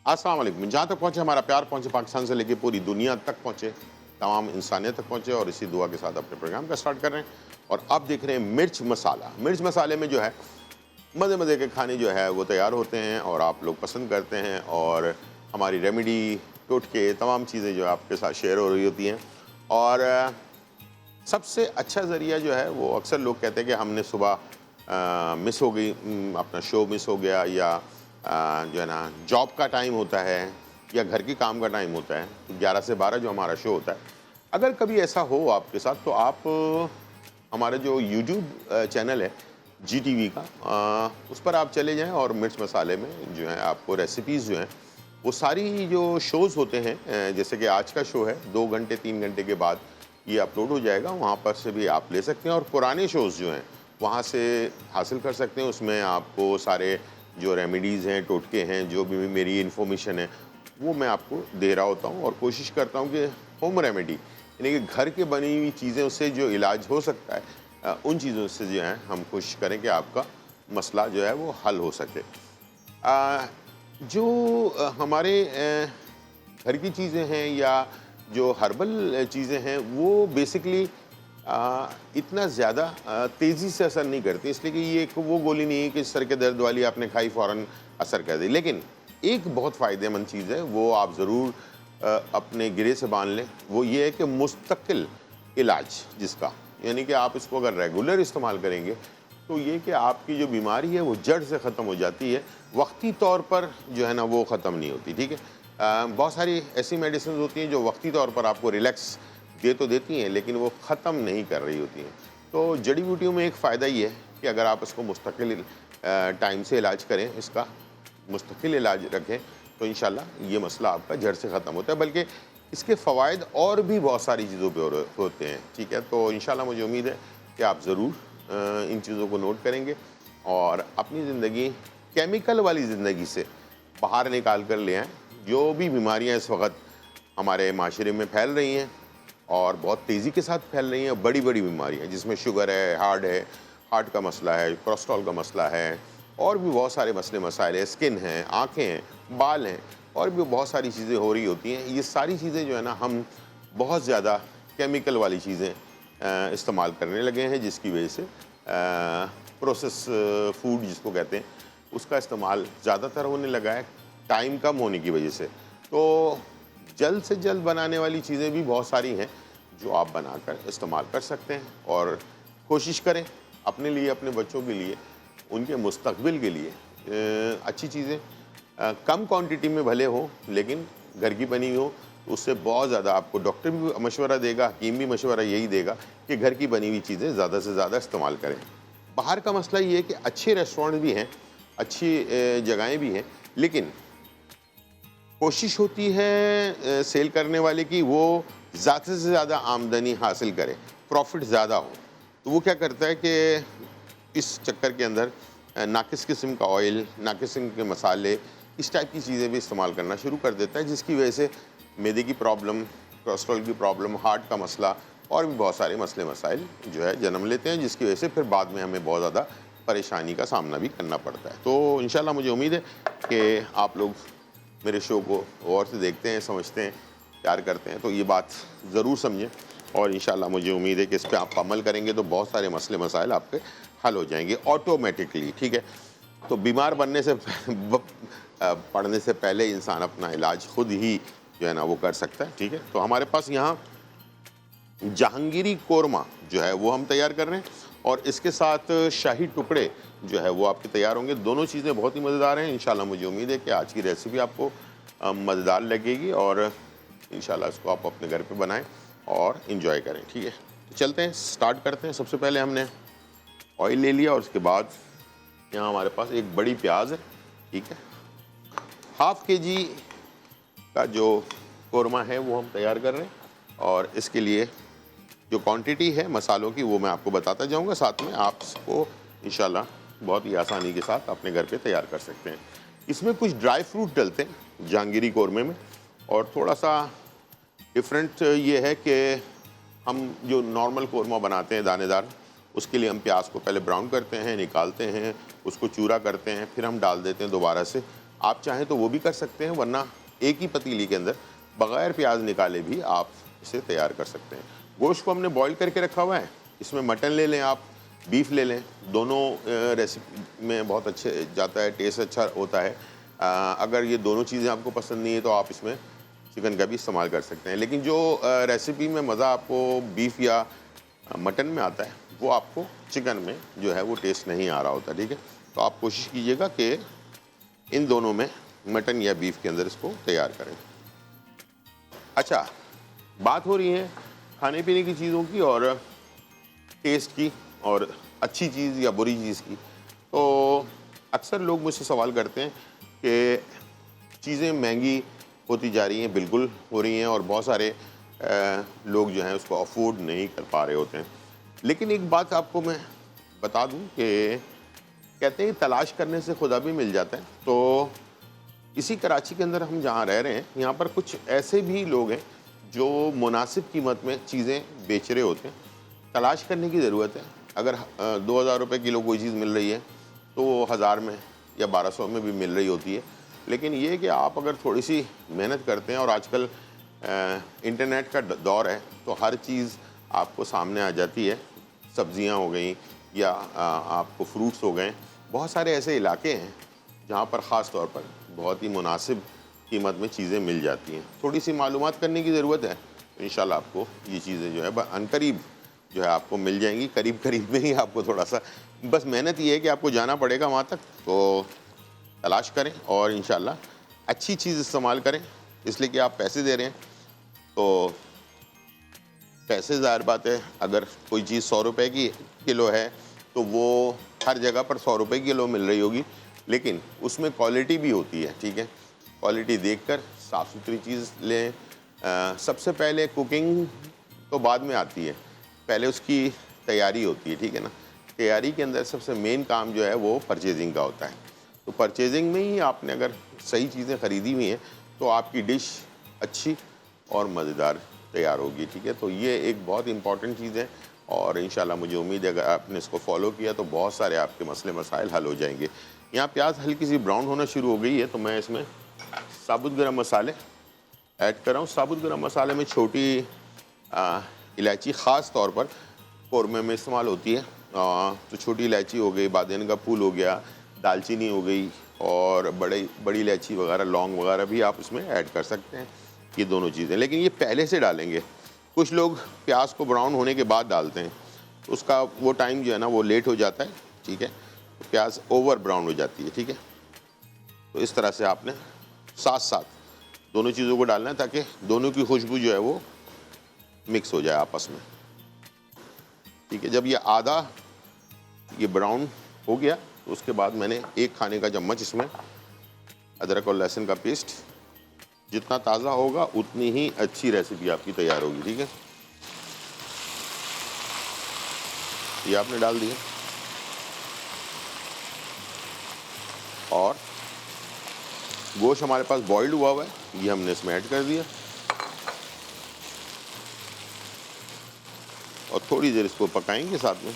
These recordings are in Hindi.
अस्सलाम वालेकुम। जहाँ तक पहुँचे हमारा प्यार, पहुँचे पाकिस्तान से लेके पूरी दुनिया तक पहुँचे, तमाम इंसानियत तक पहुँचे, और इसी दुआ के साथ अपने प्रोग्राम का स्टार्ट कर रहे हैं। और अब देख रहे हैं मिर्च मसाला। मिर्च मसाले में जो है मज़े मज़े के खाने जो है वो तैयार होते हैं और आप लोग पसंद करते हैं, और हमारी रेमेडी, टोटके, तमाम चीज़ें जो है आपके साथ शेयर हो रही होती हैं। और सबसे अच्छा ज़रिया जो है वो अक्सर लोग कहते हैं कि हमने सुबह मिस हो गई, अपना शो मिस हो गया, या जो है ना जॉब का टाइम होता है या घर के काम का टाइम होता है, 11 से 12 जो हमारा शो होता है। अगर कभी ऐसा हो आपके साथ तो आप हमारा जो यूट्यूब चैनल है GTV का, उस पर आप चले जाएं और मिर्च मसाले में जो है आपको रेसिपीज़ जो हैं वो सारी जो शोज़ होते हैं, जैसे कि आज का शो है 2 घंटे 3 घंटे के बाद ये अपलोड हो जाएगा, वहाँ पर से भी आप ले सकते हैं। और पुराने शोज़ जो हैं वहाँ से हासिल कर सकते हैं। उसमें आपको सारे जो रेमेडीज़ हैं, टोटके हैं, जो भी मेरी इन्फॉर्मेशन है वो मैं आपको दे रहा होता हूँ, और कोशिश करता हूँ कि होम रेमेडी यानी कि घर के बनी हुई चीज़ें, उससे जो इलाज हो सकता है उन चीज़ों से जो है हम कोशिश करें कि आपका मसला जो है वो हल हो सके। जो हमारे घर की चीज़ें हैं या जो हर्बल चीज़ें हैं वो बेसिकली इतना ज़्यादा तेज़ी से असर नहीं करती, इसलिए कि ये एक वो गोली नहीं है कि सर के दर्द वाली आपने खाई फ़ौरन असर कर दी। लेकिन एक बहुत फ़ायदेमंद चीज़ है, वो आप ज़रूर अपने गिरे से बांध लें, वो ये है कि मुस्तकिल इलाज जिसका, यानी कि आप इसको अगर रेगुलर इस्तेमाल करेंगे तो ये कि आपकी जो बीमारी है वो जड़ से ख़त्म हो जाती है, वक्ती तौर पर जो है ना वो ख़त्म नहीं होती। ठीक है, बहुत सारी ऐसी मेडिसिन होती हैं जो वक्ती तौर पर आपको रिलैक्स दे तो देती हैं, लेकिन वो ख़त्म नहीं कर रही होती हैं। तो जड़ी बूटियों में एक फ़ायदा ये है कि अगर आप इसको मुस्तकिल टाइम से इलाज करें, इसका मुस्तकिल इलाज रखें, तो इंशाल्लाह ये मसला आपका जड़ से ख़त्म होता है। बल्कि इसके फ़वाइद और भी बहुत सारी चीज़ों पे होते हैं। ठीक है, तो इंशाल्लाह मुझे उम्मीद है कि आप ज़रूर इन चीज़ों को नोट करेंगे और अपनी ज़िंदगी केमिकल वाली ज़िंदगी से बाहर निकाल कर ले आएँ। जो भी बीमारियाँ इस वक्त हमारे माशरे में फैल रही हैं और बहुत तेज़ी के साथ फैल रही हैं, बड़ी बड़ी बीमारियाँ जिसमें शुगर है, हार्ट का मसला है, कोलेस्ट्रॉल का मसला है, और भी बहुत सारे मसले मसाइल हैं, स्किन हैं, आँखें हैं, बाल हैं, और भी बहुत सारी चीज़ें हो रही होती हैं। ये सारी चीज़ें जो है ना हम बहुत ज़्यादा केमिकल वाली चीज़ें इस्तेमाल करने लगे हैं, जिसकी वजह से प्रोसेस फूड जिसको कहते हैं उसका इस्तेमाल ज़्यादातर होने लगा है, टाइम कम होने की वजह से। तो जल्द से जल्द बनाने वाली चीज़ें भी बहुत सारी हैं जो आप बनाकर इस्तेमाल कर सकते हैं, और कोशिश करें अपने लिए, अपने बच्चों के लिए, उनके मुस्तकबिल के लिए अच्छी चीज़ें कम क्वांटिटी में भले हो लेकिन घर की बनी हो, तो उससे बहुत ज़्यादा आपको डॉक्टर भी मशवरा देगा, हकीम भी मशवरा यही देगा कि घर की बनी हुई चीज़ें ज़्यादा से ज़्यादा इस्तेमाल करें। बाहर का मसला ये है कि अच्छे रेस्टोरेंट भी हैं, अच्छी जगहें भी हैं, लेकिन कोशिश होती है सेल करने वाले की वो ज़्यादा से ज़्यादा आमदनी हासिल करे, प्रॉफिट ज़्यादा हो। तो वो क्या करता है कि इस चक्कर के अंदर नाकिस किस्म का ऑयल, नाकिस किस्म के मसाले, इस टाइप की चीज़ें भी इस्तेमाल करना शुरू कर देता है, जिसकी वजह से मैदे की प्रॉब्लम, कोलेस्ट्रॉल की प्रॉब्लम, हार्ट का मसला और भी बहुत सारे मसले मसाइल जो है जन्म लेते हैं, जिसकी वजह से फिर बाद में हमें बहुत ज़्यादा परेशानी का सामना भी करना पड़ता है। तो इंशाल्लाह मुझे उम्मीद है कि आप लोग मेरे शो को गौर से देखते हैं, समझते हैं, प्यार करते हैं, तो ये बात ज़रूर समझें, और इंशाल्लाह मुझे उम्मीद है कि इस पर आप अमल करेंगे तो बहुत सारे मसले मसाइल आपके हल हो जाएंगे ऑटोमेटिकली। ठीक है, तो बीमार बनने से पड़ने से पहले इंसान अपना इलाज खुद ही जो है ना वो कर सकता है। ठीक है, तो हमारे पास यहाँ जहांगीरी कोरमा जो है वो हम तैयार कर रहे हैं, और इसके साथ शाही टुकड़े जो है वो आपके तैयार होंगे। दोनों चीज़ें बहुत ही मज़ेदार हैं। इंशाल्लाह मुझे उम्मीद है कि आज की रेसिपी आपको मज़ेदार लगेगी, और इंशाल्लाह इसको आप अपने घर पे बनाएं और इन्जॉय करें। ठीक है, तो चलते हैं, स्टार्ट करते हैं। सबसे पहले हमने ऑयल ले लिया, और उसके बाद यहाँ हमारे पास एक बड़ी प्याज है। ठीक है, हाफ़ kg का जो कोरमा है वो हम तैयार कर रहे हैं, और इसके लिए जो क्वांटिटी है मसालों की वो मैं आपको बताता जाऊंगा, साथ में आप इसको इंशाल्लाह बहुत ही आसानी के साथ अपने घर पे तैयार कर सकते हैं। इसमें कुछ ड्राई फ्रूट डलते हैं जहांगीरी कोरमे में, और थोड़ा सा डिफरेंट ये है कि हम जो नॉर्मल कोरमा बनाते हैं दानेदार, उसके लिए हम प्याज को पहले ब्राउन करते हैं, निकालते हैं, उसको चूरा करते हैं, फिर हम डाल देते हैं दोबारा से आप चाहें तो वो भी कर सकते हैं, वरना एक ही पतीली के अंदर बग़ैर प्याज निकाले भी आप इसे तैयार कर सकते हैं। गोश्त को हमने बॉईल करके रखा हुआ है, इसमें मटन ले लें आप, बीफ ले लें, दोनों रेसिपी में बहुत अच्छे जाता है, टेस्ट अच्छा होता है। अगर ये दोनों चीज़ें आपको पसंद नहीं है तो आप इसमें चिकन का भी इस्तेमाल कर सकते हैं। लेकिन जो रेसिपी में मज़ा आपको बीफ या मटन में आता है, वो आपको चिकन में जो है वो टेस्ट नहीं आ रहा होता, ठीक है। तो आप कोशिश कीजिएगा कि इन दोनों में मटन या बीफ के अंदर इसको तैयार करें। अच्छा, बात हो रही है खाने पीने की चीज़ों की और टेस्ट की और अच्छी चीज़ या बुरी चीज़ की। तो अक्सर लोग मुझसे सवाल करते हैं कि चीज़ें महंगी होती जा रही हैं, बिल्कुल हो रही हैं, और बहुत सारे लोग जो हैं उसको अफोर्ड नहीं कर पा रहे होते हैं। लेकिन एक बात आपको मैं बता दूं कि कहते हैं तलाश करने से खुदा भी मिल जाता है। तो इसी कराची के अंदर हम जहाँ रह रहे हैं, यहाँ पर कुछ ऐसे भी लोग हैं जो मुनासिब कीमत में चीज़ें बेच रहे होते हैं। तलाश करने की ज़रूरत है। अगर 2000 रुपये किलो कोई चीज़ मिल रही है तो 1000 में या 1200 में भी मिल रही होती है। लेकिन ये कि आप अगर थोड़ी सी मेहनत करते हैं, और आजकल इंटरनेट का दौर है, तो हर चीज़ आपको सामने आ जाती है। सब्जियां हो गई या आपको फ्रूट्स हो गए। बहुत सारे ऐसे इलाके हैं जहाँ पर ख़ास तौर पर बहुत ही मुनासिब कीमत में चीज़ें मिल जाती हैं। थोड़ी सी मालूमात करने की ज़रूरत है, तो इंशाल्लाह आपको ये चीज़ें जो है अनकरीब जो है आपको मिल जाएंगी। करीब करीब में ही आपको थोड़ा सा बस मेहनत ये है कि आपको जाना पड़ेगा वहाँ तक। तो तलाश करें और इंशाल्लाह अच्छी चीज़ इस्तेमाल करें, इसलिए कि आप पैसे दे रहे हैं। तो पैसे ज़ाहिर बात है, अगर कोई चीज़ 100 रुपये की किलो है तो वो हर जगह पर 100 रुपये किलो मिल रही होगी, लेकिन उसमें क्वालिटी भी होती है, ठीक है। क्वालिटी देखकर साफ़ सुथरी चीज़ लें। सबसे पहले कुकिंग तो बाद में आती है, पहले उसकी तैयारी होती है, ठीक है ना। तैयारी के अंदर सबसे मेन काम जो है वो परचेजिंग का होता है। तो परचेजिंग में ही आपने अगर सही चीज़ें ख़रीदी हुई हैं तो आपकी डिश अच्छी और मज़ेदार तैयार होगी, ठीक है। तो ये एक बहुत इंपॉर्टेंट चीज़ है, और इंशाल्लाह मुझे उम्मीद है अगर आपने इसको फॉलो किया तो बहुत सारे आपके मसले मसाइल हल हो जाएंगे। यहाँ प्याज हल्की सी ब्राउन होना शुरू हो गई है, तो मैं इसमें साबुत गरम मसाले ऐड कर रहा हूँ। साबुत गरम मसाले में छोटी इलायची ख़ास तौर पर कौरमे में इस्तेमाल होती है। तो छोटी इलायची हो गई, बादियान का फूल हो गया, दालचीनी हो गई, और बड़ी इलायची वगैरह, लौंग वगैरह भी आप इसमें ऐड कर सकते हैं, ये दोनों चीज़ें। लेकिन ये पहले से डालेंगे। कुछ लोग प्याज को ब्राउन होने के बाद डालते हैं, तो उसका वो टाइम जो है ना वो लेट हो जाता है, ठीक है। तो प्याज ओवर ब्राउन हो जाती है, ठीक है। तो इस तरह से आपने साथ साथ दोनों चीज़ों को डालना है ताकि दोनों की खुशबू जो है वो मिक्स हो जाए आपस में, ठीक है। जब ये आधा ये ब्राउन हो गया तो उसके बाद मैंने 1 खाने का चम्मच इसमें अदरक और लहसुन का पेस्ट, जितना ताज़ा होगा उतनी ही अच्छी रेसिपी आपकी तैयार होगी, ठीक है। ये आपने डाल दिया, और गोश्त हमारे पास बॉइल्ड हुआ है, ये हमने इसमें ऐड कर दिया, और थोड़ी देर इसको पकाएंगे साथ में।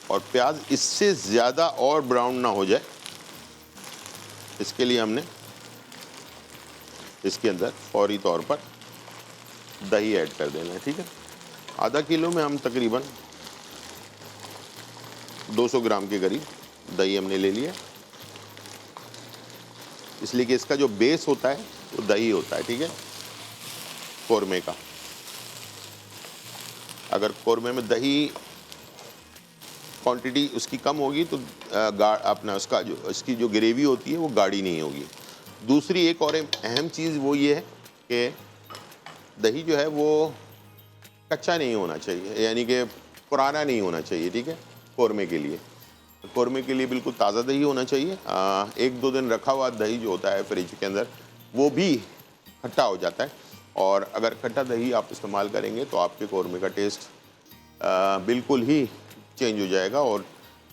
और प्याज इससे ज़्यादा और ब्राउन ना हो जाए, इसके लिए हमने इसके अंदर फौरी तौर पर दही ऐड कर देना है, ठीक है। आधा किलो में हम तकरीबन 200 ग्राम के करीब दही हमने ले लिया, इसलिए कि इसका जो बेस होता है वो दही होता है, ठीक है, कौरमे का। अगर कौरमे में दही क्वांटिटी उसकी कम होगी तो अपना उसका जो इसकी जो ग्रेवी होती है वो गाढ़ी नहीं होगी। दूसरी एक और अहम चीज़ वो ये है कि दही जो है वो कच्चा नहीं होना चाहिए, यानी कि पुराना नहीं होना चाहिए, ठीक है। कौरमे के लिए, कौरमे के लिए बिल्कुल ताज़ा दही होना चाहिए। 1-2 दिन रखा हुआ दही जो होता है फ्रिज के अंदर वो भी खट्टा हो जाता है, और अगर खट्टा दही आप इस्तेमाल करेंगे तो आपके कौरमे का टेस्ट बिल्कुल ही चेंज हो जाएगा और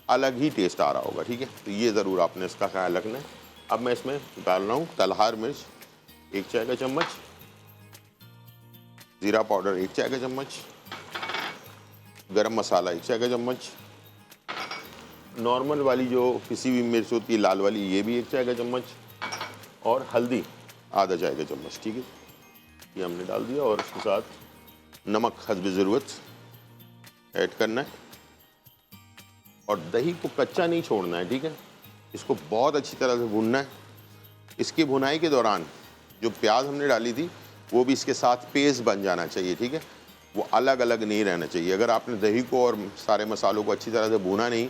अलग ही टेस्ट आ रहा होगा, ठीक है। तो ये ज़रूर आपने इसका ख्याल रखना है। अब मैं इसमें डाल रहा हूँ तलहार मिर्च 1 चाय का चम्मच, ज़ीरा पाउडर 1 चाय का चम्मच, गरम मसाला 1 चाय का चम्मच, नॉर्मल वाली जो पिसी हुई मिर्च होती है लाल वाली, ये भी 1 चाय का चम्मच, और हल्दी आधा चाय का चम्मच। ठीक है, ये हमने डाल दिया। और उसके साथ नमक हस्ब ज़रूरत ऐड करना है। और दही को कच्चा नहीं छोड़ना है, ठीक है, इसको बहुत अच्छी तरह से भूनना है। इसकी भुनाई के दौरान जो प्याज हमने डाली थी वो भी इसके साथ पेस्ट बन जाना चाहिए, ठीक है, वो अलग अलग नहीं रहना चाहिए। अगर आपने दही को और सारे मसालों को अच्छी तरह से भूना नहीं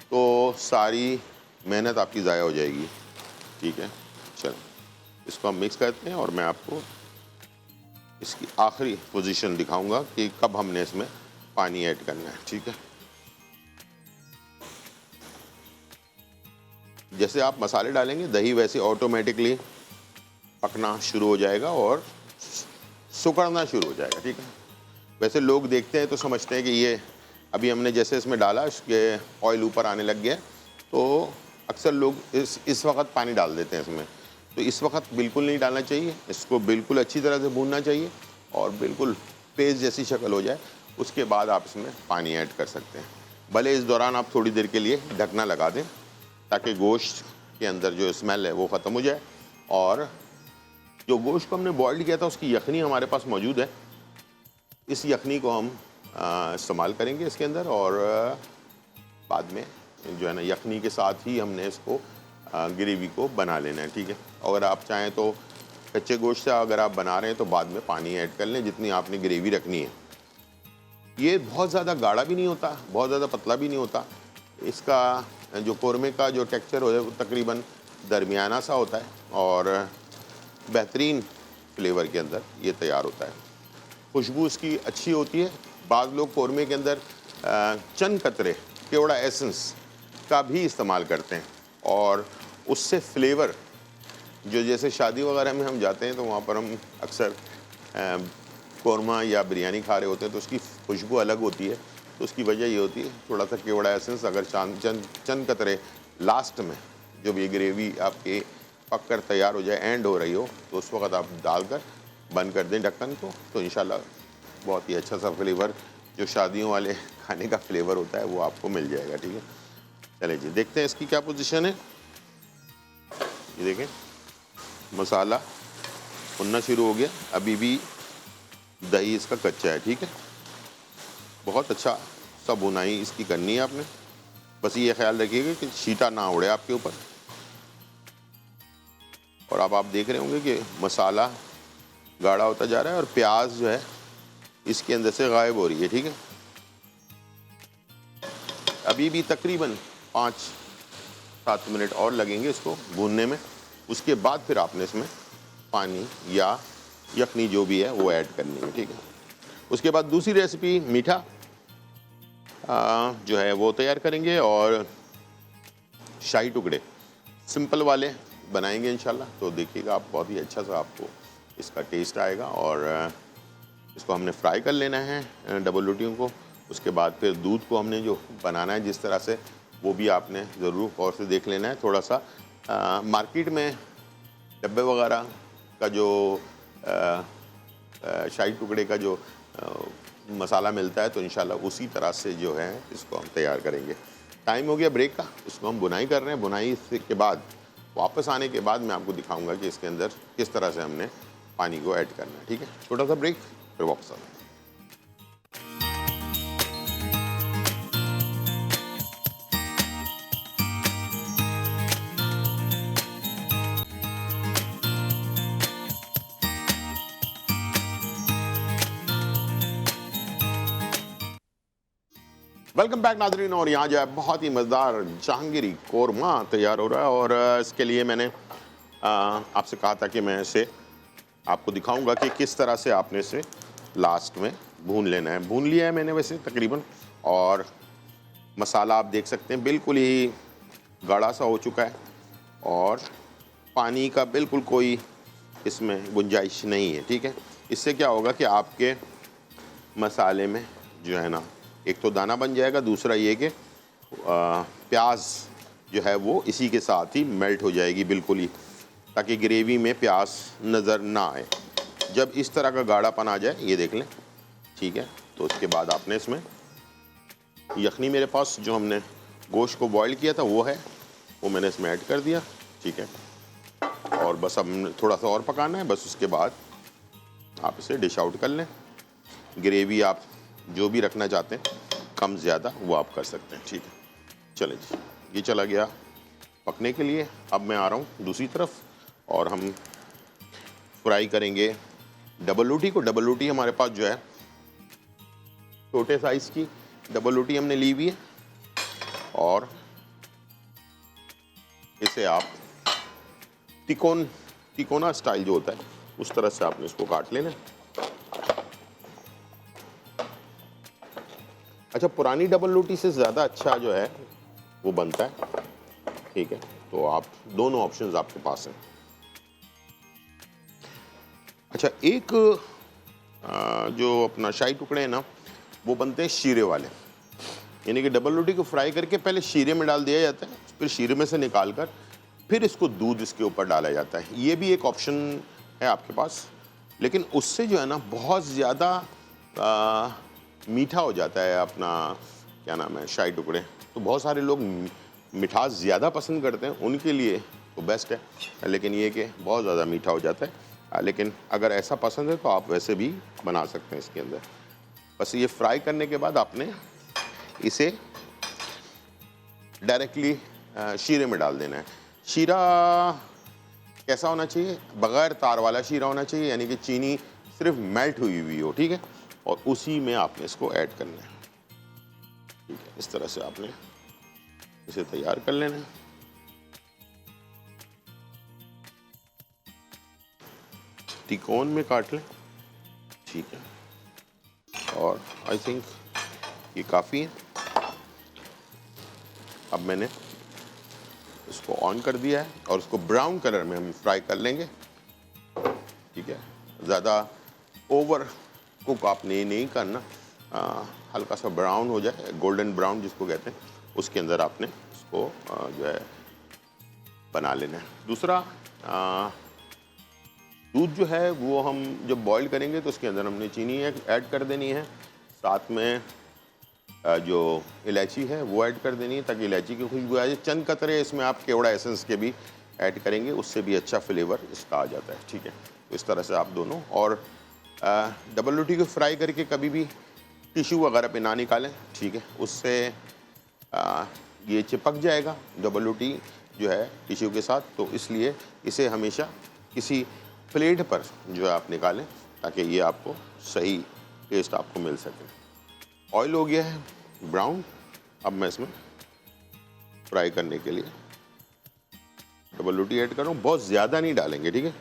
तो सारी मेहनत आपकी ज़ाया हो जाएगी। ठीक है, चलो इसको हम मिक्स करते हैं और मैं आपको इसकी आखिरी पोजीशन दिखाऊंगा कि कब हमने इसमें पानी ऐड करना है। ठीक है, जैसे आप मसाले डालेंगे दही वैसे ऑटोमेटिकली पकना शुरू हो जाएगा और सुकड़ना शुरू हो जाएगा। ठीक है, वैसे लोग देखते हैं तो समझते हैं कि ये अभी हमने जैसे इसमें डाला इसके ऑयल ऊपर आने लग गया, तो अक्सर लोग इस वक्त पानी डाल देते हैं इसमें। तो इस वक्त बिल्कुल नहीं डालना चाहिए, इसको बिल्कुल अच्छी तरह से भूनना चाहिए और बिल्कुल पेस्ट जैसी शक्ल हो जाए, उसके बाद आप इसमें पानी ऐड कर सकते हैं। भले इस दौरान आप थोड़ी देर के लिए ढकना लगा दें ताकि गोश्त के अंदर जो स्मेल है वो ख़त्म हो जाए। और जो गोश्त को हमने बॉइल्ड किया था उसकी यखनी हमारे पास मौजूद है, इस यखनी को हम इस्तेमाल करेंगे इसके अंदर। और बाद में जो है ना यखनी के साथ ही हमने इसको ग्रेवी को बना लेना है। ठीक है, अगर आप चाहें तो कच्चे गोश्त से अगर आप बना रहे हैं तो बाद में पानी ऐड कर लें जितनी आपने ग्रेवी रखनी है। ये बहुत ज़्यादा गाढ़ा भी नहीं होता, बहुत ज़्यादा पतला भी नहीं होता। इसका जो कौरमे का जो टेक्सचर हो है वो तकरीबन दरमियाना सा होता है और बेहतरीन फ्लेवर के अंदर ये तैयार होता है। खुशबू इसकी अच्छी होती है। बाद लोग कौरमे के अंदर चंद कतरे केवड़ा एसेंस का भी इस्तेमाल करते हैं और उससे फ्लेवर जो जैसे शादी वगैरह में हम जाते हैं तो वहाँ पर हम अक्सर कौरमा या बिरयानी खा रहे होते हैं तो उसकी खुशबू अलग होती है। तो उसकी वजह ये होती है थोड़ा सा केवड़ा एसेंस अगर चंद कतरे लास्ट में जब ये ग्रेवी आपके पक कर तैयार हो जाए, एंड हो रही हो, तो उस वक्त आप डालकर बंद कर दें ढक्कन को, तो इंशाल्लाह बहुत ही अच्छा सा फ्लेवर जो शादियों वाले खाने का फ्लेवर होता है वो आपको मिल जाएगा। ठीक है, चलिए जी देखते हैं इसकी क्या पोजीशन है। ये देखें मसाला भुनना शुरू हो गया, अभी भी दही इसका कच्चा है। ठीक है, बहुत अच्छा सा भुनाई इसकी करनी है आपने, बस ये ख्याल रखिएगा कि छींटा ना उड़े आपके ऊपर। और अब आप देख रहे होंगे कि मसाला गाढ़ा होता जा रहा है और प्याज जो है इसके अंदर से गायब हो रही है। ठीक है, अभी भी तकरीबन 5-7 मिनट और लगेंगे इसको भूनने में। उसके बाद फिर आपने इसमें पानी या यखनी जो भी है वो ऐड करनी है। ठीक है, उसके बाद दूसरी रेसिपी मीठा जो है वो तैयार करेंगे और शाही टुकड़े सिंपल वाले बनाएंगे इंशाल्लाह। तो देखिएगा आप बहुत ही अच्छा सा आपको इसका टेस्ट आएगा। और इसको हमने फ्राई कर लेना है डबल रोटियों को। उसके बाद फिर दूध को हमने जो बनाना है जिस तरह से वो भी आपने ज़रूर गौर से देख लेना है। थोड़ा सा मार्केट में डब्बे वगैरह का जो शाही टुकड़े का जो मसाला मिलता है तो इंशाल्लाह उसी तरह से जो है इसको हम तैयार करेंगे। टाइम हो गया ब्रेक का, इसको हम बुनाई कर रहे हैं। बुनाई के बाद वापस आने के बाद मैं आपको दिखाऊंगा कि इसके अंदर किस तरह से हमने पानी को ऐड करना है। ठीक है, छोटा सा ब्रेक फिर वापस आते हैं। वेलकम बैक नाजरीन। और यहाँ जो है बहुत ही मज़ेदार जहांगीरी कौरमा तैयार हो रहा है और इसके लिए मैंने आपसे कहा था कि मैं इसे आपको दिखाऊंगा कि किस तरह से आपने इसे लास्ट में भून लेना है। भून लिया है मैंने वैसे तकरीबन, और मसाला आप देख सकते हैं बिल्कुल ही गाढ़ा सा हो चुका है और पानी का बिल्कुल कोई इसमें गुंजाइश नहीं है। ठीक है, इससे क्या होगा कि आपके मसाले में जो है ना एक तो दाना बन जाएगा, दूसरा ये कि प्याज जो है वो इसी के साथ ही मेल्ट हो जाएगी बिल्कुल ही, ताकि ग्रेवी में प्याज नज़र ना आए। जब इस तरह का गाढ़ापन आ जाए, ये देख लें, ठीक है, तो उसके बाद आपने इसमें यखनी मेरे पास जो हमने गोश्त को बॉईल किया था वो है, वो मैंने इसमें ऐड कर दिया, ठीक है। और बस अब थोड़ा सा और पकाना है, बस उसके बाद आप इसे डिश आउट कर लें। ग्रेवी आप जो भी रखना चाहते हैं कम ज़्यादा वो आप कर सकते हैं, ठीक है। चलें जी, ये चला गया पकने के लिए। अब मैं आ रहा हूँ दूसरी तरफ और हम फ्राई करेंगे डबल रोटी को। डबल रोटी हमारे पास जो है छोटे साइज़ की डबल रोटी हमने ली हुई है और इसे आप तिकोना स्टाइल जो होता है उस तरह से आपने इसको काट लेना। अच्छा, पुरानी डबल रोटी से ज़्यादा अच्छा जो है वो बनता है, ठीक है। तो आप दोनों ऑप्शंस आपके पास हैं। अच्छा, एक जो अपना शाही टुकड़े हैं ना वो बनते हैं शीरे वाले, यानी कि डबल रोटी को फ्राई करके पहले शीरे में डाल दिया जाता है, फिर शीरे में से निकाल कर फिर इसको दूध इसके ऊपर डाला जाता है। ये भी एक ऑप्शन है आपके पास, लेकिन उससे जो है ना बहुत ज़्यादा मीठा हो जाता है अपना क्या नाम है शाही टुकड़े। तो बहुत सारे लोग मिठास ज़्यादा पसंद करते हैं, उनके लिए तो बेस्ट है, लेकिन ये कि बहुत ज़्यादा मीठा हो जाता है। लेकिन अगर ऐसा पसंद है तो आप वैसे भी बना सकते हैं इसके अंदर। बस ये फ्राई करने के बाद आपने इसे डायरेक्टली शीरे में डाल देना है। शीरा कैसा होना चाहिए? बग़ैर तार वाला शीरा होना चाहिए, यानी कि चीनी सिर्फ मेल्ट हुई हुई हो, ठीक है। और उसी में आपने इसको ऐड करना है, ठीक है। इस तरह से आपने इसे तैयार कर लेना है। तिकोन में काट लें, ठीक है। और आई थिंक ये काफ़ी है। अब मैंने इसको ऑन कर दिया है और उसको ब्राउन कलर में हम फ्राई कर लेंगे, ठीक है। ज़्यादा ओवर कुक आपने नहीं करना, हल्का सा ब्राउन हो जाए, गोल्डन ब्राउन जिसको कहते हैं, उसके अंदर आपने इसको जो है बना लेना है। दूसरा दूध जो है वो हम जब बॉईल करेंगे तो उसके अंदर हमने चीनी ऐड कर देनी है, साथ में जो इलायची है वो ऐड कर देनी है ताकि इलायची की खुशबू आ जाए। चंद कतरे इसमें आप केवड़ा एसेंस के भी ऐड करेंगे, उससे भी अच्छा फ्लेवर इसका आ जाता है, ठीक है। तो इस तरह से आप दोनों, और डबल रोटी को फ्राई करके कभी भी टिश्यू वगैरह पे ना निकालें, ठीक है। उससे ये चिपक जाएगा डबल रोटी जो है टिश्यू के साथ, तो इसलिए इसे हमेशा किसी प्लेट पर जो है आप निकालें ताकि ये आपको सही टेस्ट आपको मिल सके। ऑयल हो गया है ब्राउन, अब मैं इसमें फ्राई करने के लिए डबल रोटी ऐड कर रहा हूँ। बहुत ज़्यादा नहीं डालेंगे, ठीक है।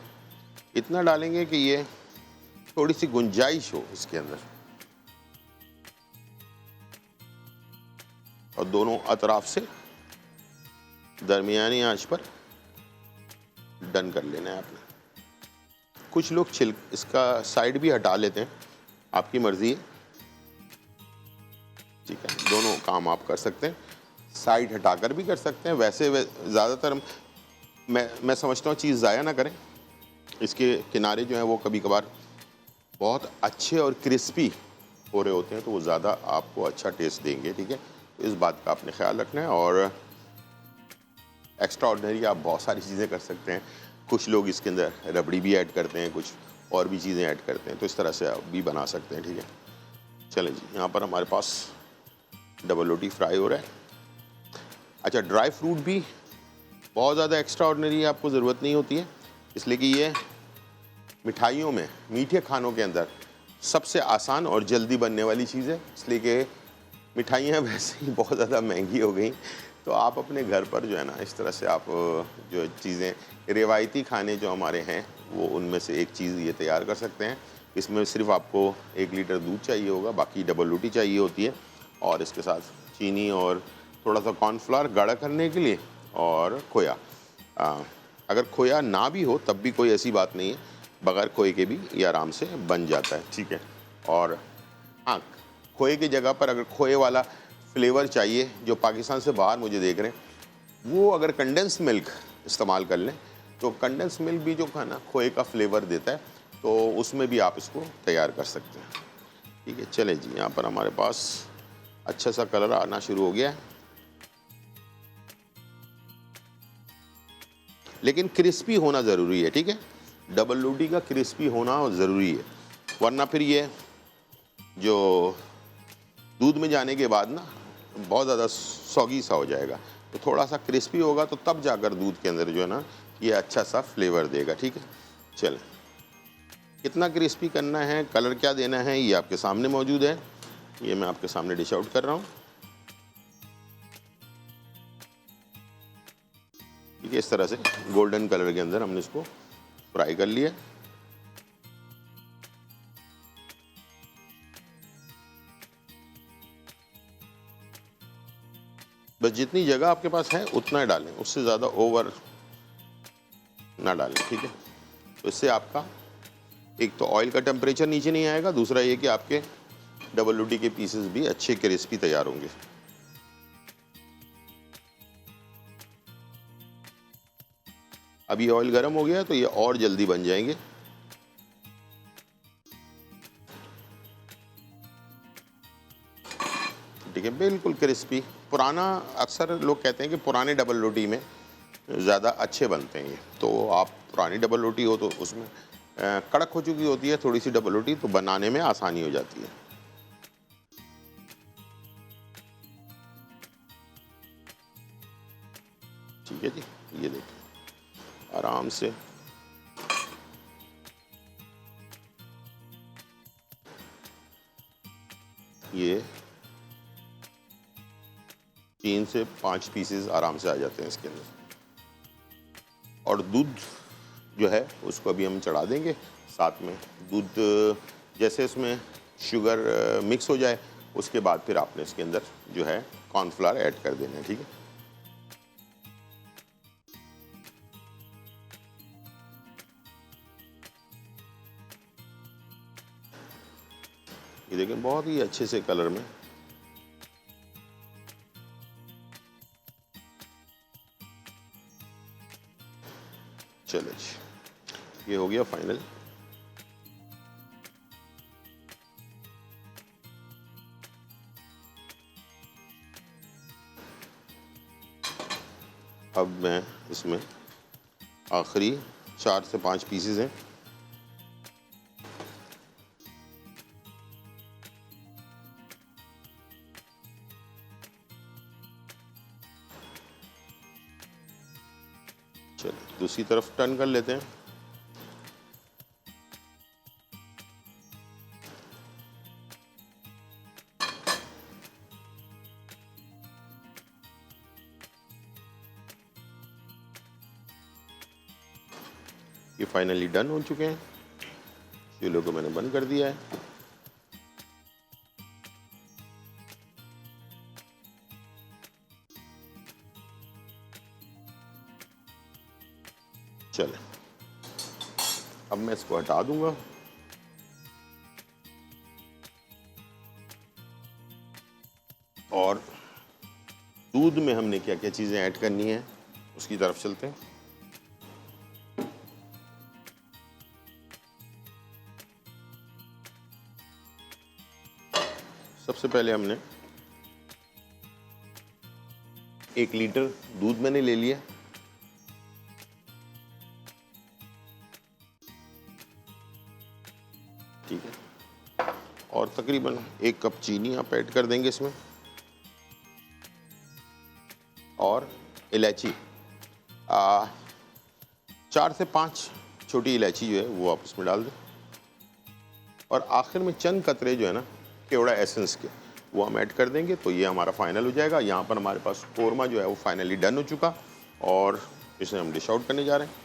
इतना डालेंगे कि ये थोड़ी सी गुंजाइश हो इसके अंदर, और दोनों अतराफ से दरमियानी आंच पर डन कर लेना है आपने। कुछ लोग इसका साइड भी हटा लेते हैं, आपकी मर्जी है, ठीक है। दोनों काम आप कर सकते हैं, साइड हटाकर भी कर सकते हैं। वैसे ज़्यादातर मैं समझता हूँ चीज़ ज़ाया ना करें, इसके किनारे जो हैं वो कभी कभार बहुत अच्छे और क्रिस्पी हो रहे होते हैं, तो वो ज़्यादा आपको अच्छा टेस्ट देंगे, ठीक है। तो इस बात का आपने ख्याल रखना है। और एक्स्ट्रा ऑर्डिनरी आप बहुत सारी चीज़ें कर सकते हैं। कुछ लोग इसके अंदर रबड़ी भी ऐड करते हैं, कुछ और भी चीज़ें ऐड करते हैं, तो इस तरह से आप भी बना सकते हैं, ठीक है। चलें जी, यहाँ पर हमारे पास डबल रोटी फ्राई हो रहा है। अच्छा, ड्राई फ्रूट भी बहुत ज़्यादा एक्स्ट्रा ऑर्डिनरी आपको ज़रूरत नहीं होती है, इसलिए कि ये मिठाइयों में, मीठे खानों के अंदर सबसे आसान और जल्दी बनने वाली चीज़ है। इसलिए कि मिठाइयाँ वैसे ही बहुत ज़्यादा महंगी हो गई, तो आप अपने घर पर जो है ना इस तरह से आप जो चीज़ें, रिवायती खाने जो हमारे हैं वो उनमें से एक चीज़ ये तैयार कर सकते हैं। इसमें सिर्फ आपको 1 लीटर दूध चाहिए होगा, बाकी डबल रोटी चाहिए होती है, और इसके साथ चीनी और थोड़ा सा कॉर्नफ्लावर गाढ़ा करने के लिए, और खोया। अगर खोया ना भी हो तब भी कोई ऐसी बात नहीं है, बगैर खोए के भी ये आराम से बन जाता है, ठीक है। और हाँ, खोए की जगह पर अगर खोए वाला फ्लेवर चाहिए, जो पाकिस्तान से बाहर मुझे देख रहे हैं, वो अगर कंडेंस मिल्क इस्तेमाल कर लें तो कंडेंस मिल्क भी जो है ना खोए का फ्लेवर देता है, तो उसमें भी आप इसको तैयार कर सकते हैं, ठीक है। चलें जी, यहाँ पर हमारे पास अच्छा सा कलर आना शुरू हो गया है, लेकिन क्रिस्पी होना ज़रूरी है, ठीक है। डबल रोटी का क्रिस्पी होना ज़रूरी है, वरना फिर ये जो दूध में जाने के बाद ना बहुत ज़्यादा सॉगी सा हो जाएगा। तो थोड़ा सा क्रिस्पी होगा तो तब जाकर दूध के अंदर जो है ना ये अच्छा सा फ्लेवर देगा, ठीक है। चलें, कितना क्रिस्पी करना है, कलर क्या देना है, ये आपके सामने मौजूद है। ये मैं आपके सामने डिश आउट कर रहा हूँ, ठीक है। इस तरह से गोल्डन कलर के अंदर हमने इसको फ्राई कर लिया। बस जितनी जगह आपके पास है उतना ही डालें, उससे ज़्यादा ओवर ना डालें, ठीक है। तो इससे आपका एक तो ऑयल का टेम्परेचर नीचे नहीं आएगा, दूसरा ये कि आपके डबल रोटी के पीसेस भी अच्छे क्रिस्पी तैयार होंगे। अभी ऑयल गर्म हो गया है तो ये और जल्दी बन जाएंगे। ठीक है, बिल्कुल क्रिस्पी। पुराना, अक्सर लोग कहते हैं कि पुराने डबल रोटी में ज़्यादा अच्छे बनते हैं ये, तो आप पुरानी डबल रोटी हो तो उसमें कड़क हो चुकी होती है थोड़ी सी डबल रोटी, तो बनाने में आसानी हो जाती है। ठीक है जी, ये देखिए आराम से ये 3 से 5 पीसेस आराम से आ जाते हैं इसके अंदर। और दूध जो है उसको अभी हम चढ़ा देंगे साथ में। दूध जैसे इसमें शुगर मिक्स हो जाए उसके बाद फिर आपने इसके अंदर जो है कॉर्नफ्लावर ऐड कर देना है, ठीक है। ये देखें बहुत ही अच्छे से कलर में चले जी, ये हो गया फाइनल। अब मैं इसमें आखिरी 4 से 5 पीसेस हैं चलो दूसरी तरफ टर्न कर लेते हैं। ये फाइनली डन हो चुके हैं, चूल्हे को मैंने बंद कर दिया है। चलें, अब मैं इसको हटा दूंगा। और दूध में हमने क्या क्या चीज़ें ऐड करनी है उसकी तरफ चलते हैं। सबसे पहले हमने 1 लीटर दूध मैंने ले लिया। ठीक है, और तकरीबन 1 कप चीनी आप ऐड कर देंगे इसमें। और इलायची 4 से 5 छोटी इलायची जो है वो आप इसमें डाल दें। और आखिर में चंद कतरे जो है ना केवड़ा एसेंस के वो हम ऐड कर देंगे, तो ये हमारा फाइनल हो जाएगा। यहाँ पर हमारे पास कोरमा जो है वो फाइनली डन हो चुका और इसे हम डिश आउट करने जा रहे हैं।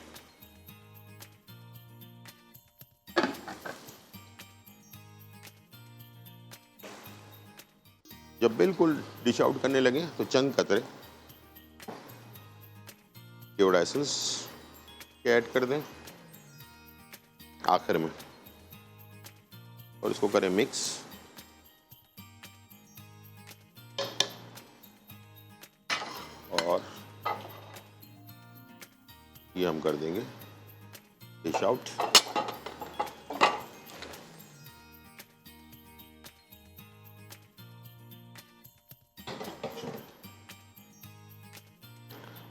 जब बिल्कुल डिश आउट करने लगे तो चंद कतरे केवड़ा एसेंस के ऐड कर दें आखिर में और इसको करें मिक्स। और ये हम कर देंगे डिश आउट।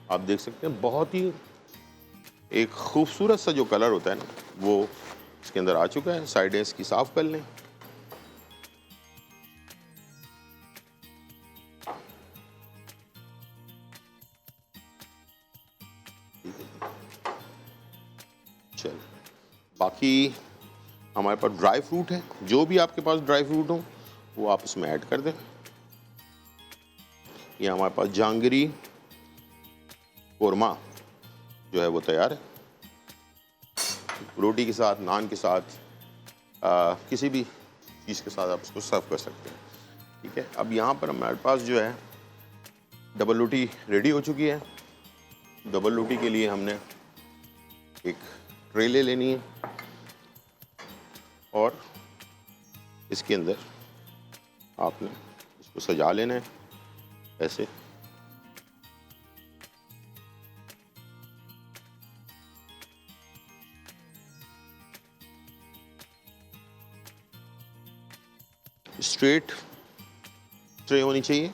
आप देख सकते हैं बहुत ही एक खूबसूरत सा जो कलर होता है ना वो इसके अंदर आ चुका है। साइडें इसकी साफ कर लें। चल बाकी हमारे पास ड्राई फ्रूट है, जो भी आपके पास ड्राई फ्रूट हो वो आप इसमें ऐड कर दें। ये हमारे पास जांगरी कोरमा जो है वो तैयार है। रोटी के साथ, नान के साथ, किसी भी चीज़ के साथ आप इसको सर्व कर सकते हैं। ठीक है, अब यहाँ पर हमारे पास जो है डबल रोटी रेडी हो चुकी है। डबल रोटी के लिए हमने एक ट्रे ले लेनी है और इसके अंदर आपने इसको सजा लेना है ऐसे। स्ट्रेट ट्रे होनी चाहिए।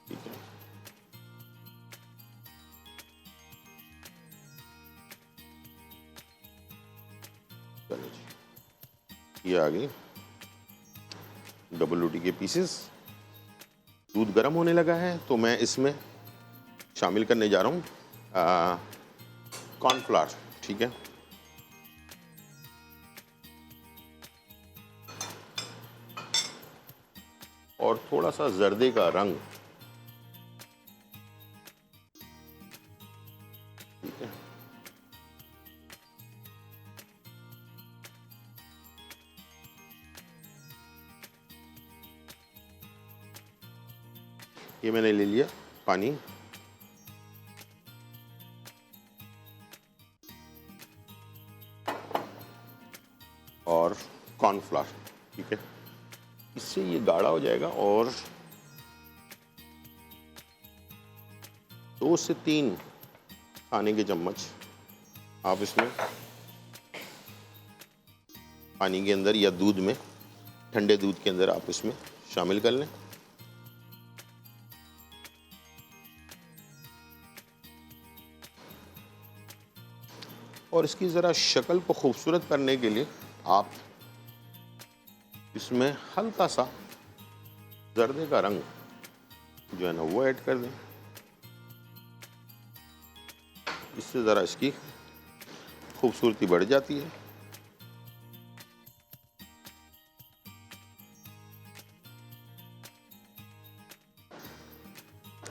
ठीक है, चलो जी, ये आ गई डबल रोटी के पीसेस। दूध गर्म होने लगा है तो मैं इसमें शामिल करने जा रहा हूँ कॉर्नफ्लावर। ठीक है, और थोड़ा सा जर्दे का रंग। ठीक है, ये मैंने ले लिया पानी। और कॉर्नफ्लावर। ठीक है, इससे ये गाढ़ा हो जाएगा और 2 से 3 खाने के चम्मच आप इसमें पानी के अंदर या दूध में, ठंडे दूध के अंदर आप इसमें शामिल कर लें। और इसकी ज़रा शक्ल को खूबसूरत करने के लिए आप इसमें हल्का सा जर्दे का रंग जो है ना वो ऐड कर दें। इससे ज़रा इसकी खूबसूरती बढ़ जाती है।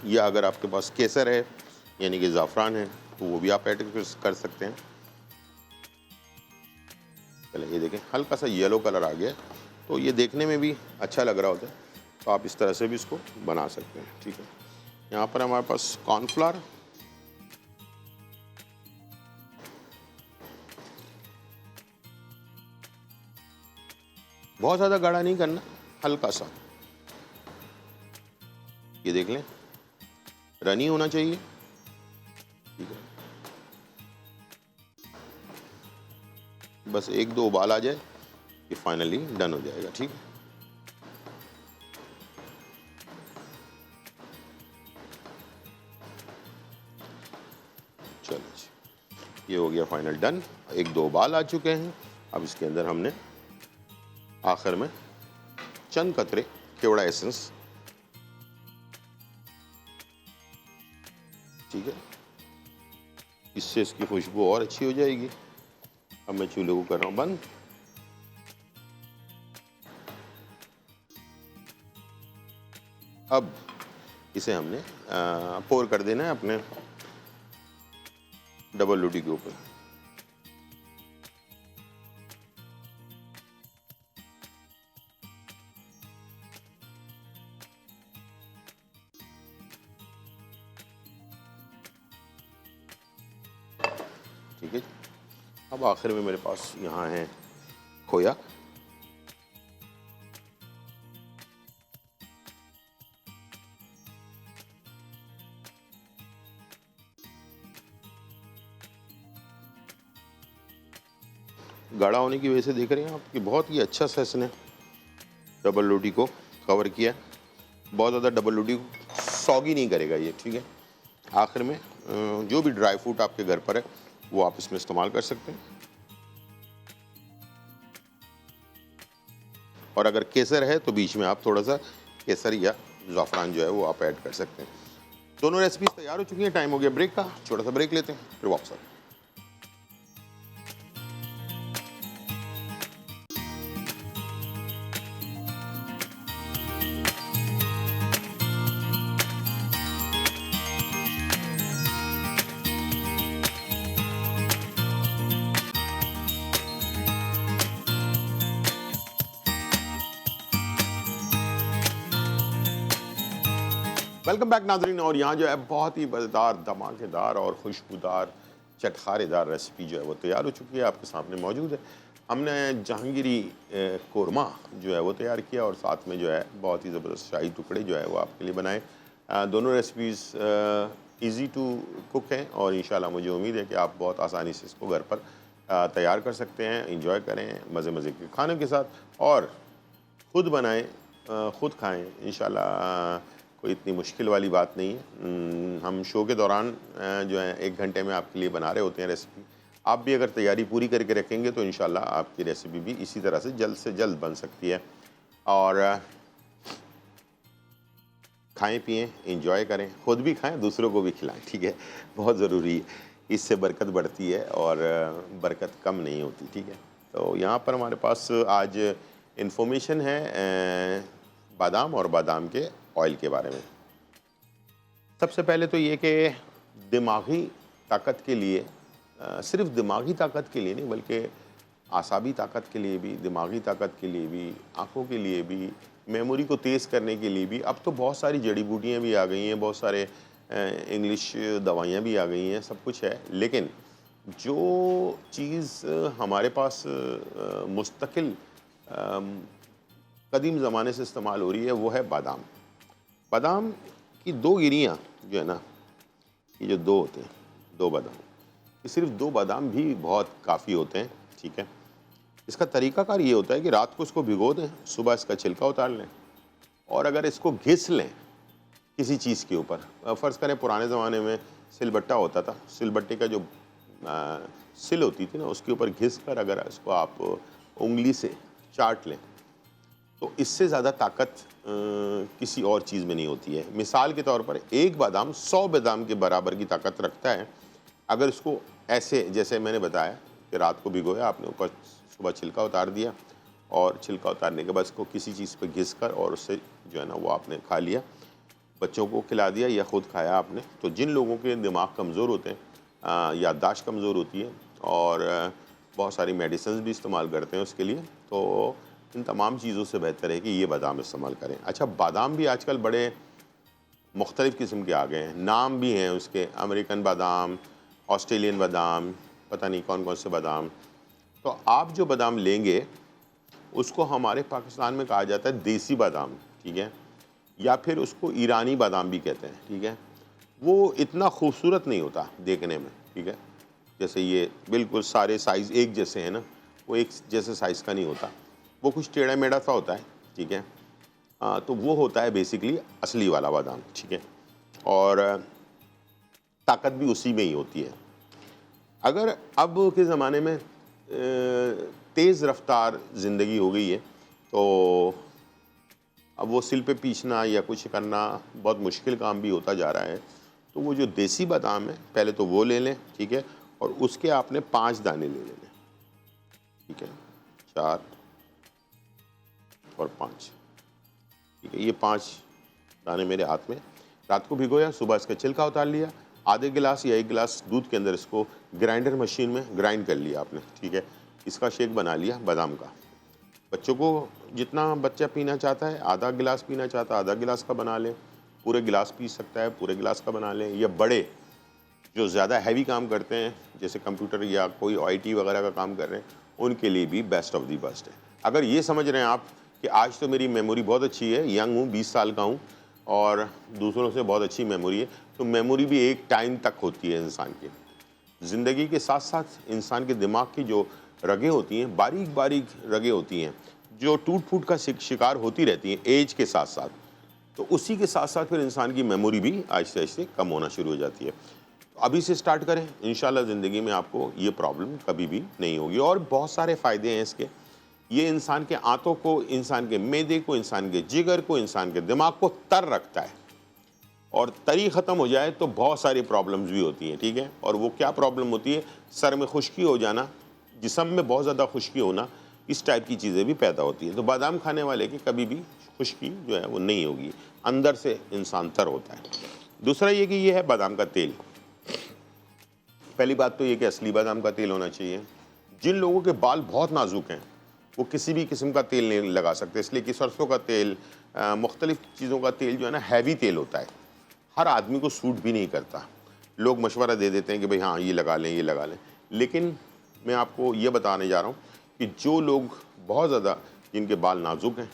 या अगर आपके पास केसर है यानी कि ज़ाफ़रान है तो वो भी आप ऐड कर सकते हैं। चलिए, ये देखें हल्का सा येलो कलर आ गया, तो ये देखने में भी अच्छा लग रहा होता है, तो आप इस तरह से भी इसको बना सकते हैं। ठीक है, यहाँ पर हमारे पास कॉर्नफ्लावर, बहुत ज़्यादा गाढ़ा नहीं करना, हल्का सा, ये देख लें रनी होना चाहिए। ठीक है, बस 1-2 उबाल आ जाए ये फाइनली डन हो जाएगा। ठीक है, चलो जी, ये हो गया फाइनल डन। 1-2 उबाल आ चुके हैं। अब इसके अंदर हमने आखिर में चंद कतरे केवड़ा एसेंस, ठीक है, इससे इसकी खुशबू और अच्छी हो जाएगी। अब मैं चूल्हे को कर रहा हूँ बंद। अब इसे हमने पोर कर देना है अपने डबल रोटी के ऊपर। ठीक है, अब आखिर में मेरे पास यहाँ है खोया। गाढ़ा होने की वजह से देख रहे हैं आप कि बहुत ही अच्छा सा इसने डबल रोटी को कवर किया, बहुत ज़्यादा डबल रोटी सॉगी नहीं करेगा ये, ठीक है। आखिर में जो भी ड्राई फ्रूट आपके घर पर है वो आप इसमें इस्तेमाल कर सकते हैं, और अगर केसर है तो बीच में आप थोड़ा सा केसर या ज़ाफ़रान जो है वो आप ऐड कर सकते हैं। दोनों रेसिपीज तैयार हो चुकी हैं, टाइम हो गया ब्रेक का, छोटा सा ब्रेक लेते हैं फिर वापस आते हैं। वेलकम बैक नाज़रीन। और यहाँ जो है बहुत ही मज़ेदार, धमाकेदार और खुशबूदार चटखारेदार रेसिपी जो है वो तैयार हो चुकी है, आपके सामने मौजूद है। हमने जहांगीरी कोरमा जो है वो तैयार किया और साथ में जो है बहुत ही ज़बरदस्त शाही टुकड़े जो है वो आपके लिए बनाए। दोनों रेसिपीज़ इजी टू कुक हैं और इंशाल्लाह मुझे उम्मीद है कि आप बहुत आसानी से इसको घर पर तैयार कर सकते हैं, इंजॉय करें मज़े मज़े के खाने के साथ, और ख़ुद बनाएं, ख़ुद खाएं। इंशाल्लाह कोई इतनी मुश्किल वाली बात नहीं है। हम शो के दौरान जो है 1 घंटे में आपके लिए बना रहे होते हैं रेसिपी। आप भी अगर तैयारी पूरी करके रखेंगे तो इंशाल्लाह आपकी रेसिपी भी इसी तरह से जल्द बन सकती है। और खाएं पिएं, एंजॉय करें, ख़ुद भी खाएं, दूसरों को भी खिलाएं, ठीक है, बहुत ज़रूरी है। इससे बरकत बढ़ती है और बरकत कम नहीं होती, ठीक है। तो यहाँ पर हमारे पास आज इन्फॉर्मेशन है बादाम और बादाम के ऑयल के बारे में। सबसे पहले तो ये कि दिमागी ताकत के लिए, सिर्फ दिमागी ताकत के लिए नहीं बल्कि आसाबी ताकत के लिए भी, दिमागी ताकत के लिए भी, आँखों के लिए भी, मेमोरी को तेज़ करने के लिए भी अब तो बहुत सारी जड़ी बूटियाँ भी आ गई हैं, बहुत सारे इंग्लिश दवाइयाँ भी आ गई हैं, सब कुछ है। लेकिन जो चीज़ हमारे पास मुस्तकिल कदीम ज़माने से इस्तेमाल हो रही है वो है बादाम। बादाम की 2 गिरियाँ जो है ना, ये जो 2 होते हैं, 2 बादाम, ये सिर्फ 2 बादाम भी बहुत काफ़ी होते हैं, ठीक है। इसका तरीक़ाकार ये होता है कि रात को इसको भिगो दें, सुबह इसका छिलका उतार लें और अगर इसको घिस लें किसी चीज़ के ऊपर, फ़र्ज़ करें पुराने ज़माने में सिलबट्टा होता था, सिलबट्टे का जो सिल होती थी ना, उसके ऊपर घिस कर अगर इसको आप उंगली से चाट लें तो इससे ज़्यादा ताकत किसी और चीज़ में नहीं होती है। मिसाल के तौर पर एक बादाम 100 बादाम के बराबर की ताकत रखता है। अगर इसको ऐसे जैसे मैंने बताया कि रात को भिगोया आपने, ऊपर सुबह छिलका उतार दिया और छिलका उतारने के बाद इसको किसी चीज़ पे घिस कर और उससे जो है ना वो आपने खा लिया, बच्चों को खिला दिया या ख़ुद खाया आपने, तो जिन लोगों के दिमाग कमज़ोर होते हैं, याददाश्त कमज़ोर होती है और बहुत सारी मेडिसिन भी इस्तेमाल करते हैं उसके लिए, तो इन तमाम चीज़ों से बेहतर है कि ये बादाम इस्तेमाल करें। अच्छा, बादाम भी आजकल बड़े मुख्तलिफ़ किस्म के आ गए हैं, नाम भी हैं उसके, अमेरिकन बादाम, ऑस्ट्रेलियन बादाम, पता नहीं कौन कौन से बादाम। तो आप जो बादाम लेंगे उसको हमारे पाकिस्तान में कहा जाता है देसी बादाम, ठीक है, या फिर उसको ईरानी बादाम भी कहते हैं, ठीक है। वो इतना खूबसूरत नहीं होता देखने में, ठीक है, जैसे ये बिल्कुल सारे साइज़ एक जैसे हैं ना, वो एक जैसे साइज़ का नहीं होता, वो कुछ टेढ़ा मेढ़ा सा होता है, ठीक है। तो वो होता है बेसिकली असली वाला बादाम, ठीक है, और ताकत भी उसी में ही होती है। अगर अब के ज़माने में तेज़ रफ्तार ज़िंदगी हो गई है तो अब वो सिल पे पीसना या कुछ करना बहुत मुश्किल काम भी होता जा रहा है। तो वो जो देसी बादाम है पहले तो वो ले लें, ठीक है, और उसके आपने 5 दाने ले लेने, ठीक है, 4 और 5, ठीक है। ये 5 दाने मेरे हाथ में, रात को भिगोया, सुबह इसका छिलका उतार लिया, आधे गिलास या 1 गिलास दूध के अंदर इसको ग्राइंडर मशीन में ग्राइंड कर लिया आपने, ठीक है। इसका शेक बना लिया बादाम का। बच्चों को जितना बच्चा पीना चाहता है, आधा गिलास पीना चाहता है आधा गिलास का बना लें, पूरे गिलास पी सकता है पूरे गिलास का बना लें, या बड़े जो ज़्यादा हैवी काम करते हैं जैसे कंप्यूटर या कोई आईटी वगैरह का काम कर रहे हैं, उनके लिए भी बेस्ट ऑफ दी बेस्ट है। अगर ये समझ रहे हैं आप कि आज तो मेरी मेमोरी बहुत अच्छी है, यंग हूँ, 20 साल का हूँ और दूसरों से बहुत अच्छी मेमोरी है, तो मेमोरी भी एक टाइम तक होती है इंसान की। ज़िंदगी के साथ साथ इंसान के दिमाग की जो रगें होती हैं, बारीक बारीक रगें होती हैं, जो टूट-फूट का शिकार होती रहती हैं एज के साथ-साथ, तो उसी के साथ-साथ फिर इंसान की मेमोरी भी आहिस्ते-आहिस्ते कम होना शुरू हो जाती है। तो अभी से स्टार्ट करें, इंशाल्लाह ज़िंदगी में आपको ये प्रॉब्लम कभी भी नहीं होगी और बहुत सारे फ़ायदे हैं इसके। ये इंसान के आंतों को, इंसान के मैदे को, इंसान के जिगर को, इंसान के दिमाग को तर रखता है और तरी ख़त्म हो जाए तो बहुत सारी प्रॉब्लम्स भी होती हैं, ठीक है? और वो क्या प्रॉब्लम होती है? सर में खुश्की हो जाना, जिस्म में बहुत ज़्यादा खुश्की होना, इस टाइप की चीज़ें भी पैदा होती हैं। तो बादाम खाने वाले की कभी भी खुश्की जो है वो नहीं होगी, अंदर से इंसान तर होता है। दूसरा ये कि ये है बादाम का तेल। पहली बात तो ये कि असली बादाम का तेल होना चाहिए। जिन लोगों के बाल बहुत नाजुक हैं, वो किसी भी किस्म का तेल नहीं लगा सकते, इसलिए कि सरसों का तेल, मुख्तलिफ़ चीज़ों का तेल जो है ना हैवी तेल होता है, हर आदमी को सूट भी नहीं करता। लोग मशवरा दे देते हैं कि भाई हाँ ये लगा लें, ये लगा लें, लेकिन मैं आपको ये बताने जा रहा हूँ कि जो लोग बहुत ज़्यादा, जिनके बाल नाजुक हैं,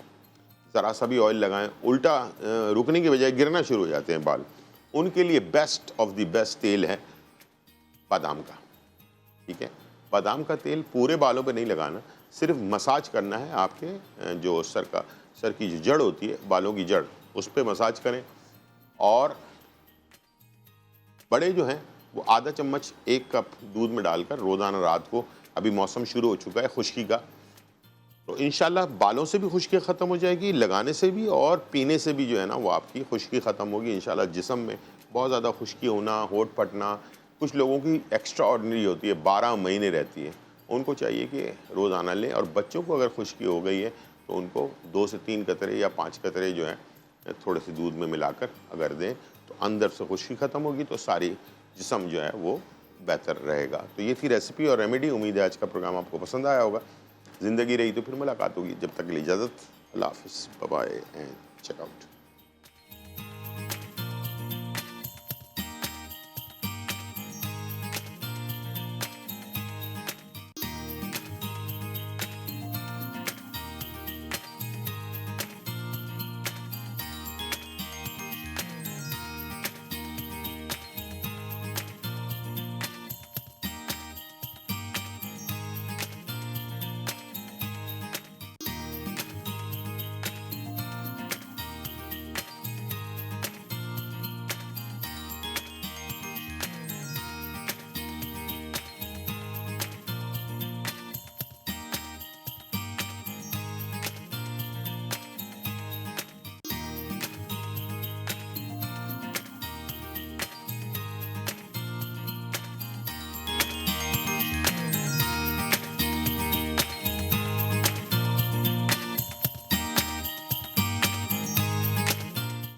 ज़रा सा भी ऑयल लगाएं, उल्टा रुकने की बजाय गिरना शुरू हो जाते हैं बाल, उनके लिए बेस्ट ऑफ द बेस्ट तेल है बादाम का, ठीक है? बादाम का तेल पूरे बालों पे नहीं लगाना, सिर्फ मसाज करना है आपके जो सर की जो जड़ होती है, बालों की जड़, उस पे मसाज करें और बड़े जो हैं वो आधा चम्मच 1 कप दूध में डालकर रोज़ाना रात को, अभी मौसम शुरू हो चुका है खुश्की का, तो इंशाल्लाह बालों से भी खुश्की ख़त्म हो जाएगी, लगाने से भी और पीने से भी जो है ना वो आपकी खुश्की ख़त्म होगी इंशाल्लाह। जिस्म में बहुत ज़्यादा खुश्की होना, होंठ फटना, कुछ लोगों की एक्स्ट्रा ऑर्डिनरी होती है, 12 महीने रहती है, उनको चाहिए कि रोज़ाना लें। और बच्चों को अगर खुश्की हो गई है तो उनको 2 से 3 कतरे या 5 कतरे जो है थोड़े से दूध में मिलाकर अगर दें तो अंदर से खुश्की ख़त्म होगी, तो सारी जिस्म जो है वो बेहतर रहेगा। तो ये थी रेसिपी और रेमेडी। उम्मीद है आज का प्रोग्राम आपको पसंद आया होगा। ज़िंदगी रही तो फिर मुलाकात होगी, जब तक के लिए इजाज़त, अल्लाह हाफ़िज़, bye bye and check out.